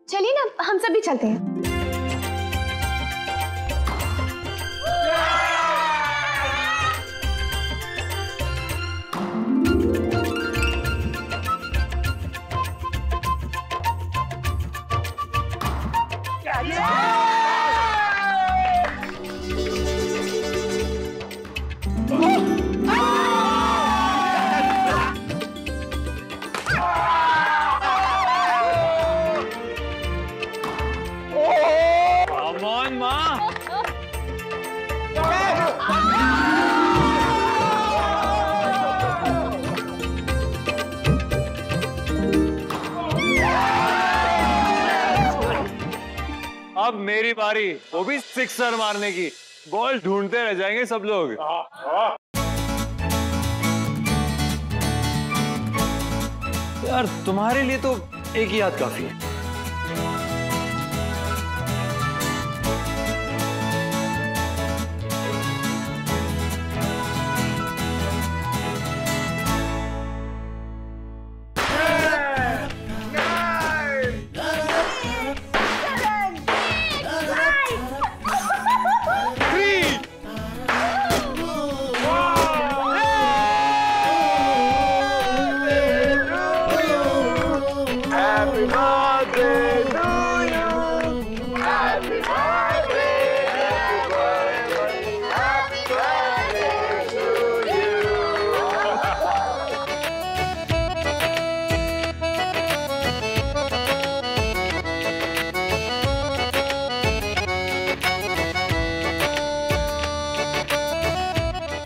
चलिए ना, हम सब भी चलते हैं। अब मेरी बारी, वो भी सिक्सर मारने की। बॉल ढूंढते रह जाएंगे सब लोग। यार तुम्हारे लिए तो एक ही याद काफी है।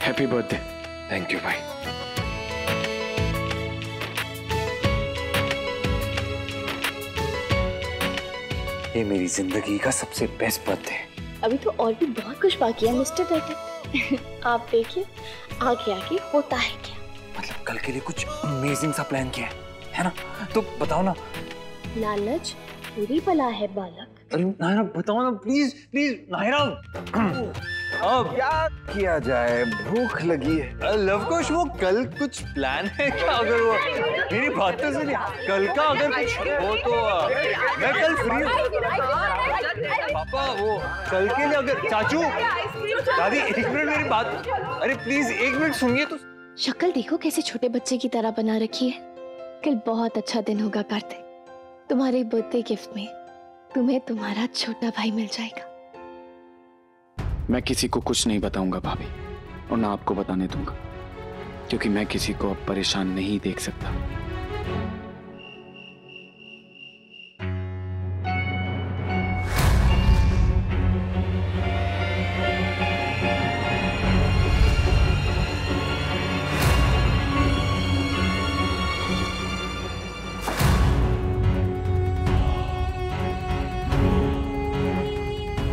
Happy birthday. थैंक यू भाई। ये मेरी जिंदगी का सबसे बेस्ट बर्थडे है। अभी तो और भी बहुत कुछ बाकी है मिस्टर डर्टी। आप देखिए आगे आगे होता है क्या। मतलब कल के लिए कुछ अमेजिंग सा प्लान किया है ना? तो बताओ ना। लालच बुरी बला है बालक। अरे नायरा बताओ ना, प्लीज प्लीज नायरा। अब क्या किया जाए, भूख लगी है। लवकुश वो कल कुछ प्लान है क्या? अगर वो मेरी बात तो सुनिए, कल का अगर कुछ हो तो मैं कल फ्री हूँ। पापा वो कल के लिए अगर चाचू दादी एक मिनट मेरी बात, अरे प्लीज एक मिनट सुनिए तो। शक्ल देखो कैसे छोटे बच्चे की तरह बना रखी है। कल बहुत अच्छा दिन होगा कार्तिक। तुम्हारे बर्थडे गिफ्ट में तुम्हें तुम्हारा छोटा भाई मिल जाएगा। मैं किसी को कुछ नहीं बताऊंगा भाभी, और ना आपको बताने दूंगा, क्योंकि मैं किसी को अब परेशान नहीं देख सकता।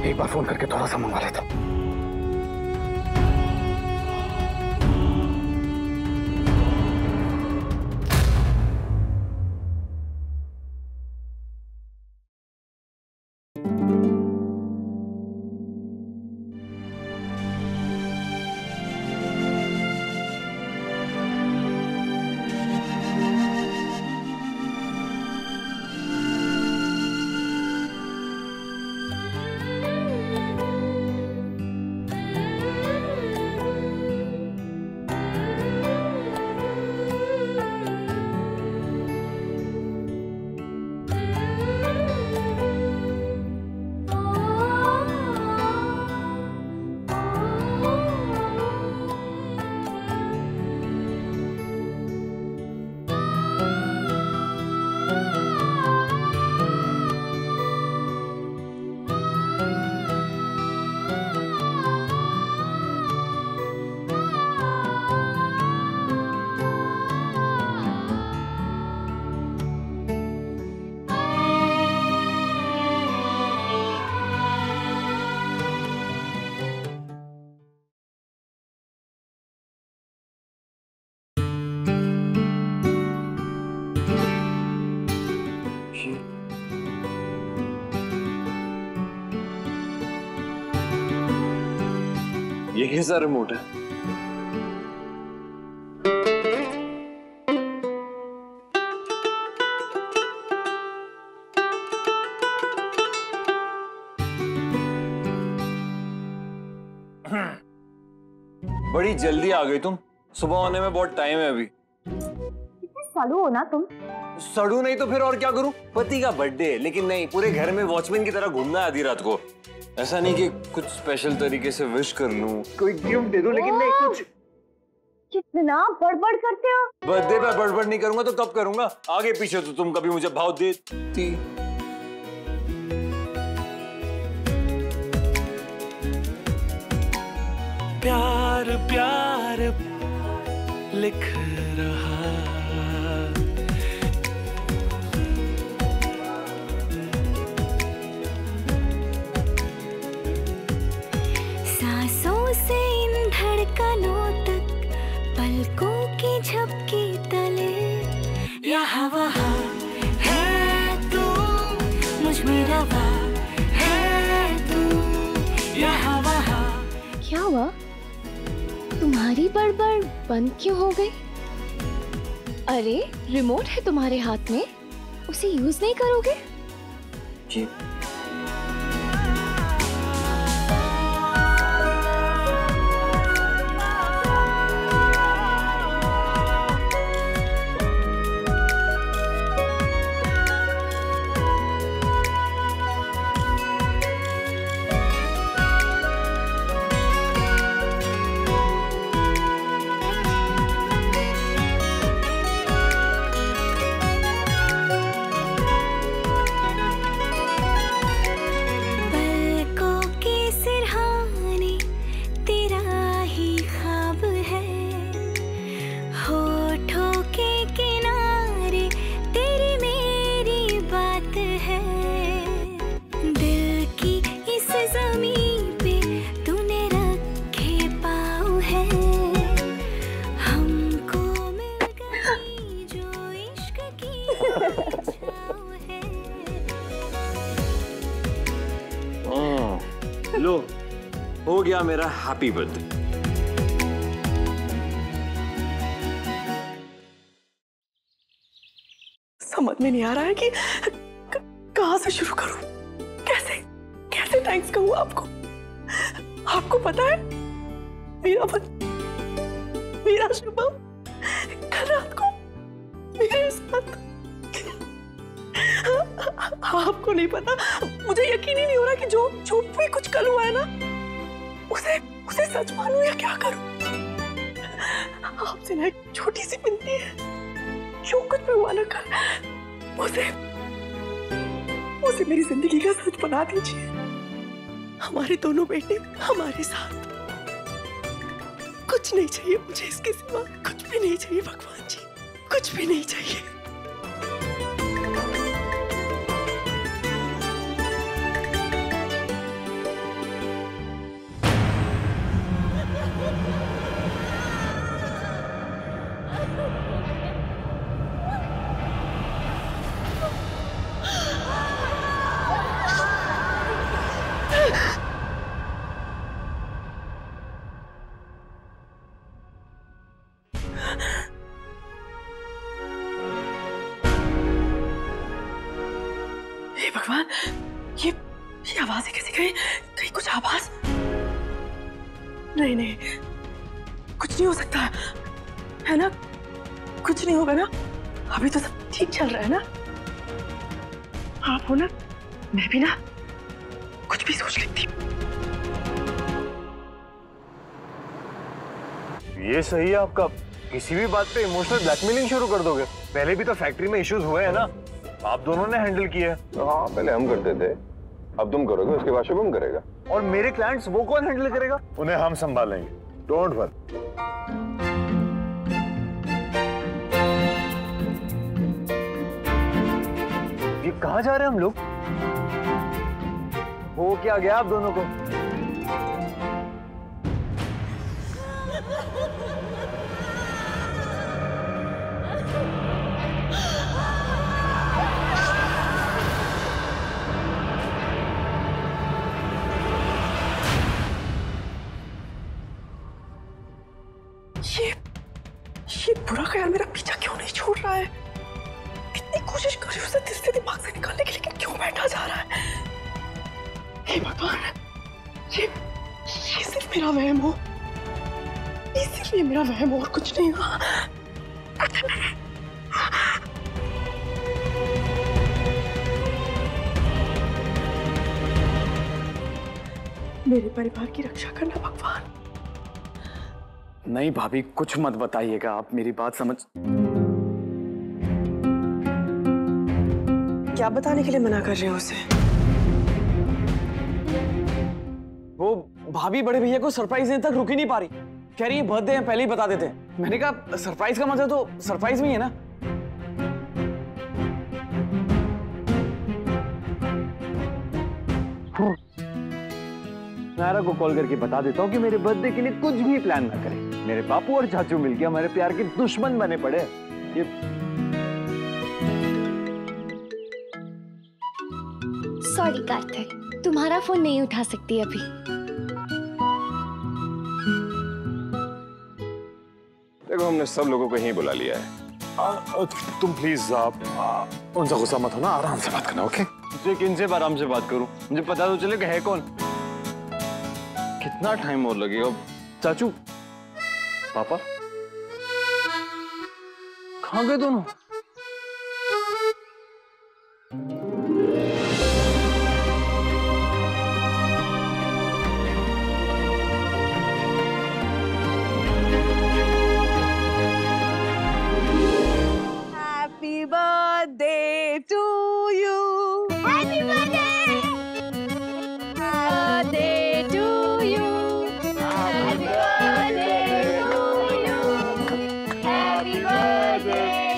एक बार फोन करके थोड़ा सा मंगवा लेता हूं। ये कैसा रिमोट है? बड़ी जल्दी आ गई तुम। सुबह होने में बहुत टाइम है अभी। सड़ू हो ना तुम। सड़ू नहीं तो फिर और क्या करूं? पति का बर्थडे है, लेकिन नहीं, पूरे घर में वॉचमैन की तरह घूमना है आधी रात को। ऐसा नहीं कि कुछ स्पेशल तरीके से विश कर लूं, कोई गिफ्ट दे दूं, लेकिन नहीं कुछ। कितना बड़बड़ करते हो। बर्थडे पे बड़बड़ नहीं करूंगा तो कब करूंगा? आगे पीछे तो तुम कभी मुझे भाव देती। प्यार प्यार लिख रहा, सांसों से इन धड़कनों तक, पलकों की झपकी तले, यहाँ वहाँ है तू, मुझ में रवा है तू, यहाँ वहाँ। क्या हुआ? तुम्हारी बड़बड़ बंद क्यों हो गई? अरे रिमोट है तुम्हारे हाथ में, उसे यूज नहीं करोगे? जी लो, हो गया मेरा हैप्पी बर्थडे। समझ में नहीं आ रहा है कि कहां से शुरू करूं, कैसे कैसे थैंक्स कहूं आपको। आपको पता है मेरा शुभम कल रात को मेरे साथ, आपको नहीं पता, मुझे यकीन ही नहीं हो रहा कि जो भी कुछ कल हुआ है ना, उसे सच मानूं या क्या करूं। आपसे ना एक छोटी सी विनती है, जो कुछ भी हुआ ना कल, उसे मेरी जिंदगी का सच बना दीजिए। हमारे दोनों बेटे हमारे साथ, कुछ नहीं चाहिए मुझे इसके सिवा, कुछ भी नहीं चाहिए भगवान जी, कुछ भी नहीं चाहिए। हे भगवान, ये आवाजें कैसे गई? कहीं कुछ आवाज? नहीं, कुछ नहीं हो सकता है ना, कुछ नहीं होगा ना, अभी तो सब ठीक चल रहा है ना। आप हो ना, मैं भी ना कुछ भी सोच लेती। ये सही है आपका, किसी भी बात पे इमोशनल ब्लैकमेलिंग शुरू कर दोगे। पहले भी तो फैक्ट्री में इश्यूज हुए हैं ना, आप दोनों ने हैंडल किया है। हाँ, पहले हम करते थे, अब तुम करोगे, उसके बाद शुभम करेगा। और मेरे क्लाइंट्स वो कौन हैंडल करेगा? उन्हें हम संभालेंगे, डोंट वरी। ये कहाँ जा रहे हैं हम लोग? हो क्या गया आप दोनों को? ये बुरा ख्याल मेरा पीछा क्यों नहीं छोड़ रहा है? कितनी कोशिश कर रही हूँ उसे दिल से दिमाग से निकालने की, लेकिन क्यों बैठा जा रहा है? हे भगवान, ये सिर्फ मेरा वहम हो इसलिए मेरा वहम और कुछ नहीं हुआ। मेरे परिवार की रक्षा करना भगवान। नहीं भाभी, कुछ मत बताइएगा, आप मेरी बात समझ। क्या बताने के लिए मना कर रहे हो उसे? वो भाभी बड़े भैया को सरप्राइज देने तक रुक ही नहीं पा रही। कह रही है बर्थडे है, पहले ही बता देते हैं। मैंने कहा सरप्राइज का मजा तो सरप्राइज में ही है ना। नायरा को कॉल करके बता देता हूँ कि मेरे बर्थडे के लिए कुछ भी प्लान ना करे। मेरे बापू और चाचू मिलके हमारे प्यार के दुश्मन बने पड़े। ये सॉरी कार्तिक, तुम्हारा फोन नहीं उठा सकती अभी। देखो हमने सब लोगों को यहीं बुला लिया है। तुम प्लीज उनसे गुस्सा मत होना, आराम से बात करना, ओके? मुझे किन से आराम से बात करूं? मुझे पता तो चले कि है कौन। कितना टाइम और लगेगा? चाचू, पापा कहाँ गए दोनों? Happy birthday to you. Happy birthday! Birthday to you. Happy birthday to you. Happy birthday to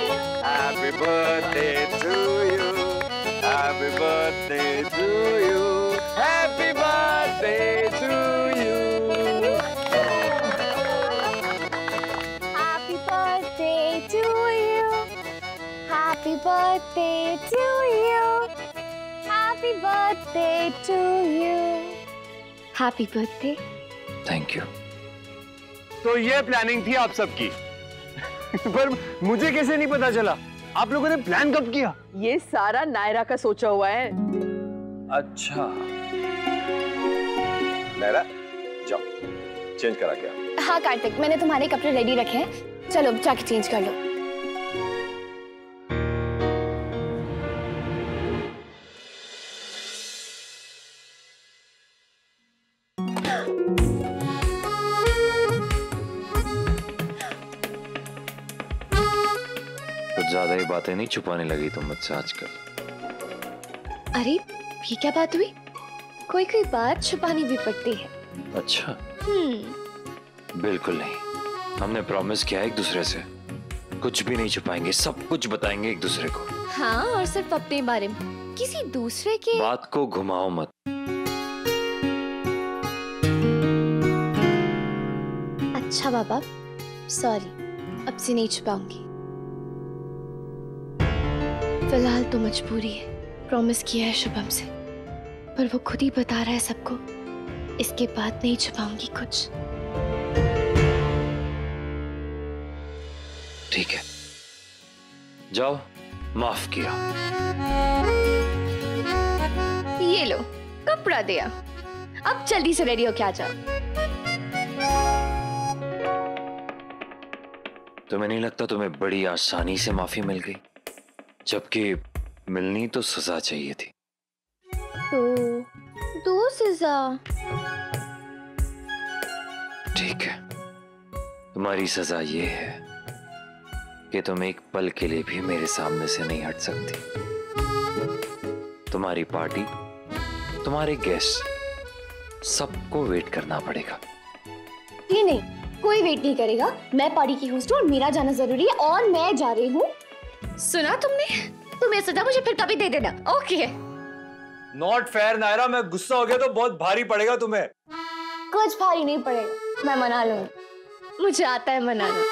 you. Happy birthday to you. Happy birthday to you. Happy birthday to you. Happy birthday to you. Happy birthday to you. Happy birthday to you. Happy birthday. Thank you. तो ये planning थी आप सबकी। पर मुझे कैसे नहीं पता चला? आप लोगों ने प्लान कब किया? ये सारा नायरा का सोचा हुआ है। अच्छा, नायरा जाओ चेंज करा क्या? हाँ कार्तिक, मैंने तुम्हारे कपड़े रेडी रखे हैं, चलो जाके चेंज कर लो। कुछ ज्यादा ही बातें नहीं छुपाने लगी तुम मुझसे आजकल? अरे ये क्या बात हुई? कोई कोई बात छुपानी भी पड़ती है। अच्छा, बिल्कुल नहीं। हमने प्रॉमिस किया है एक दूसरे से, कुछ भी नहीं छुपाएंगे, सब कुछ बताएंगे एक दूसरे को। हाँ, और सिर्फ अपने बारे में, किसी दूसरे के। बात को घुमाओ मत। अच्छा बाबा, सॉरी, अब से नहीं छुपाऊंगी। फिलहाल तो मजबूरी है, प्रॉमिस किया है शुभम से, पर वो खुद ही बता रहा है सबको। इसके बाद नहीं छुपाऊंगी कुछ। ठीक है, जाओ, माफ किया। ये लो, कपड़ा दिया, अब जल्दी से रेडी हो के आ जाओ। तुम्हें नहीं लगता तुम्हें बड़ी आसानी से माफी मिल गई? जबकि मिलनी तो सजा चाहिए थी। तो दो सजा। ठीक है, तुम्हारी सजा ये है कि तुम एक पल के लिए भी मेरे सामने से नहीं हट सकती। तुम्हारी पार्टी, तुम्हारे गेस्ट, सबको वेट करना पड़ेगा। ये नहीं, कोई वेट नहीं करेगा। मैं पार्टी की होस्ट हूँ और मेरा जाना जरूरी है, और मैं जा रही हूँ। सुना तुमने? तुम्हें सजा मुझे फिर कभी दे देना, ओके? नॉट फेयर नायरा, मैं गुस्सा हो गया तो बहुत भारी पड़ेगा तुम्हें। कुछ भारी नहीं पड़ेगा, मैं मना लूंगी, मुझे आता है मनाना।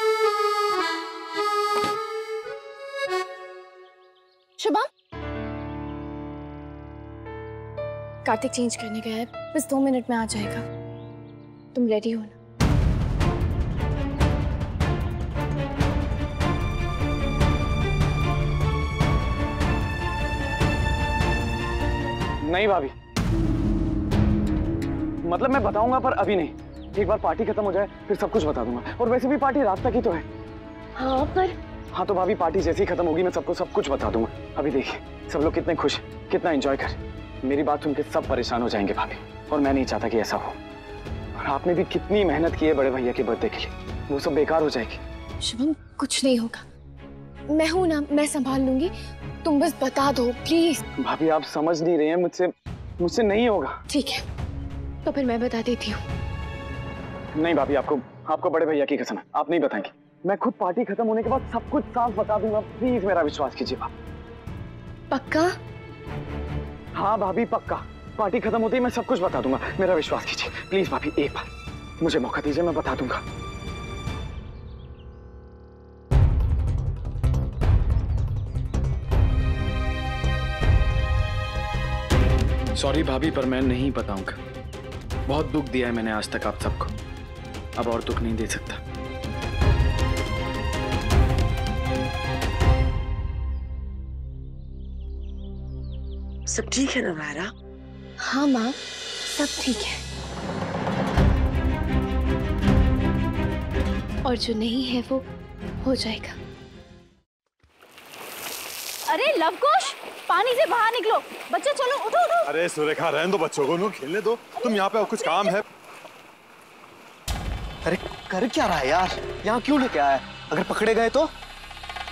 शुभम, कार्तिक चेंज करने गया है, बस 2 मिनट में आ जाएगा। तुम रेडी हो ना? नहीं भाभी, मतलब मैं बताऊंगा पर अभी नहीं। एक बार पार्टी खत्म हो जाए फिर सब कुछ बता दूंगा। और वैसे भी पार्टी रात तक ही तो है। हाँ पर हाँ तो भाभी पार्टी जैसे ही खत्म होगी मैं सबको सब कुछ बता दूंगा। अभी देखिए सब लोग कितने खुश, कितना एंजॉय कर। मेरी बात सुन के सब परेशान हो जाएंगे भाभी, और मैं नहीं चाहता कि ऐसा हो। और आपने भी कितनी मेहनत की है बड़े भैया के बर्थडे के लिए, वो सब बेकार हो जाएगी। शुभम कुछ नहीं होगा, मैं हूं ना, मैं संभाल लूंगी, तुम बस बता दो प्लीज। भाभी आप समझ नहीं रहे हैं, मुझसे नहीं होगा। ठीक है तो फिर मैं बता देती हूँ। नहीं भाभी आपको बड़े भैया की कसम है, आप नहीं बताएंगे। मैं खुद पार्टी खत्म होने के बाद सब कुछ साफ बता दूंगा, प्लीज मेरा विश्वास कीजिए भाभी। पक्का? हाँ भाभी पक्का, पार्टी खत्म होते ही मैं सब कुछ बता दूंगा, मेरा विश्वास कीजिए प्लीज भाभी। एक बार मुझे मौका दीजिए, मैं बता दूंगा। सॉरी भाभी पर मैं नहीं बताऊंगा। बहुत दुख दिया है मैंने आज तक आप सबको, अब और दुख नहीं दे सकता। सब ठीक है ना नायरा? हाँ माँ सब ठीक है, और जो नहीं है वो हो जाएगा। अरे लवकुश, पानी से बाहर निकलो। बच्चे चलो, उठो उठो। अरे सुरेखा रहने दो बच्चों को, खेलने दो। तुम यहाँ पे कुछ काम है? अरे कर क्या रहा है यार, यहाँ क्यों लेके आया? अगर पकड़े गए तो?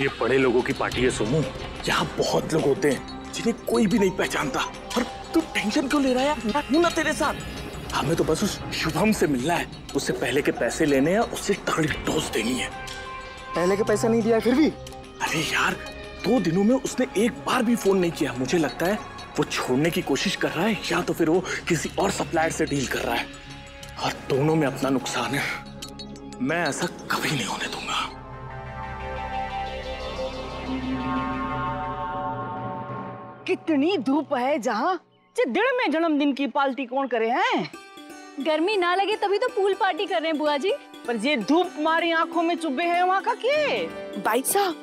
ये बड़े लोगों की पार्टी है सोमू, यहाँ बहुत लोग होते हैं जिन्हें कोई भी नहीं पहचानता। और तू टेंशन क्यों ले रहा है? मैं हूं ना तेरे साथ। हमें तो बस उस शुभम से मिलना है, उससे पहले के पैसे लेने हैं, उससे तगड़ी डोज देनी है। पहले के पैसे नहीं दिया फिर भी? अरे यार 2 दिनों में उसने एक बार भी फोन नहीं किया। मुझे लगता है वो छोड़ने की कोशिश कर रहा है, या तो फिर वो किसी और सप्लायर से डील कर रहा है, और दोनों में अपना नुकसान है। मैं ऐसा कभी नहीं होने दूंगा। कितनी धूप है जहाँ दिन में जन्मदिन की पार्टी कौन करे हैं? गर्मी ना लगे तभी तो पूल पार्टी कर रहे हैं बुआ जी। पर ये धूप हमारी आंखों में चुभे है वहाँ का के? भाई साहब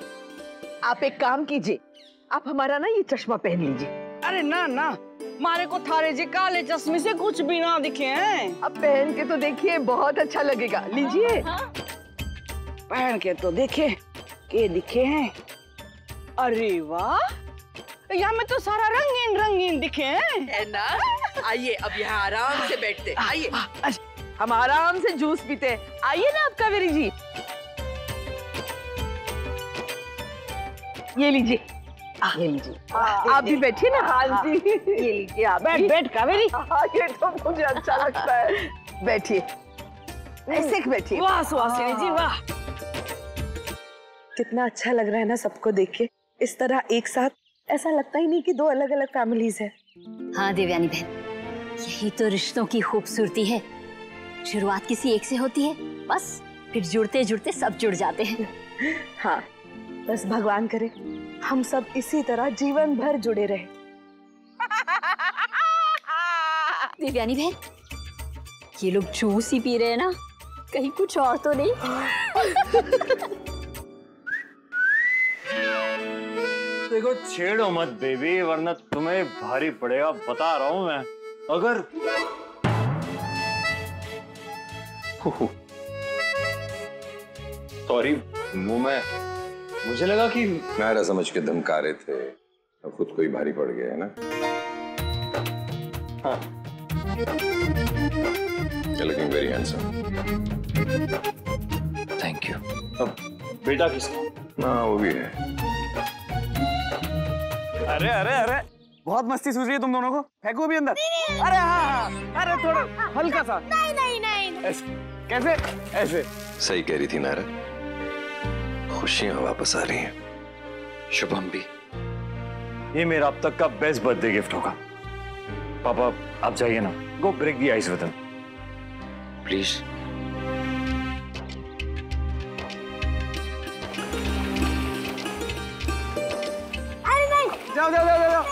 आप एक काम कीजिए, आप हमारा ना ये चश्मा पहन लीजिए। अरे ना ना, मारे को थारे जे काले चश्मे से कुछ भी ना दिखे हैं। अब पहन के तो देखिए, बहुत अच्छा लगेगा, लीजिए। पहन के तो देखे के दिखे हैं। अरे वाह, यहाँ में तो सारा रंगीन रंगीन दिखे हैं। है ना? आइए अब यहाँ आराम से बैठते, आइए हम आराम से जूस पीते हैं। आइए ना आप कावेरी जी, ये लीजिए, ये लीजिए। आप भी बैठिए ना। हाँ जी, ये लीजिए आप। बैठ कावेरी। हाँ ये तो मुझे अच्छा लगता है, बैठिए ऐसे बैठिए। वाह सुहासिनी जी वाह, कितना अच्छा लग रहा है ना सबको देख के। इस तरह एक साथ ऐसा लगता ही नहीं कि 2 अलग अलग फैमिलीज है। हाँ देवयानी बहन, यही तो रिश्तों की खूबसूरती है। शुरुआत किसी एक से होती है, बस फिर जुड़ते जुड़ते सब जुड़ जाते हैं। हाँ बस भगवान करे हम सब इसी तरह जीवन भर जुड़े रहे। देवयानी बहन, ये लोग जूस ही पी रहे हैं ना, कहीं कुछ और तो नहीं? देखो छेड़ो मत बेबी, वरना तुम्हें भारी पड़ेगा, बता रहा हूं मैं। अगर सॉरी मुंह में, मुझे लगा कि नायरा समझ के धमका रहे थे, अब खुद को ही भारी पड़ गया है ना। हाँ। You're looking very handsome. Thank you. अब बेटा किसका? हाँ वो भी है। अरे अरे अरे बहुत मस्ती सूझ रही है तुम दोनों को, फेंको भी अंदर। अरे हाँ, अरे थोड़ा हल्का सा। नहीं नहीं नहीं, ऐसे कैसे? ऐसे सही कह रही थी नायरा, खुशियां वापस आ रही हैं। शुभम भी। ये मेरा अब तक का बेस्ट बर्थडे गिफ्ट होगा। पापा आप जाइए ना, go break the ice with him please. जाओ जाओ जाओ जाओ।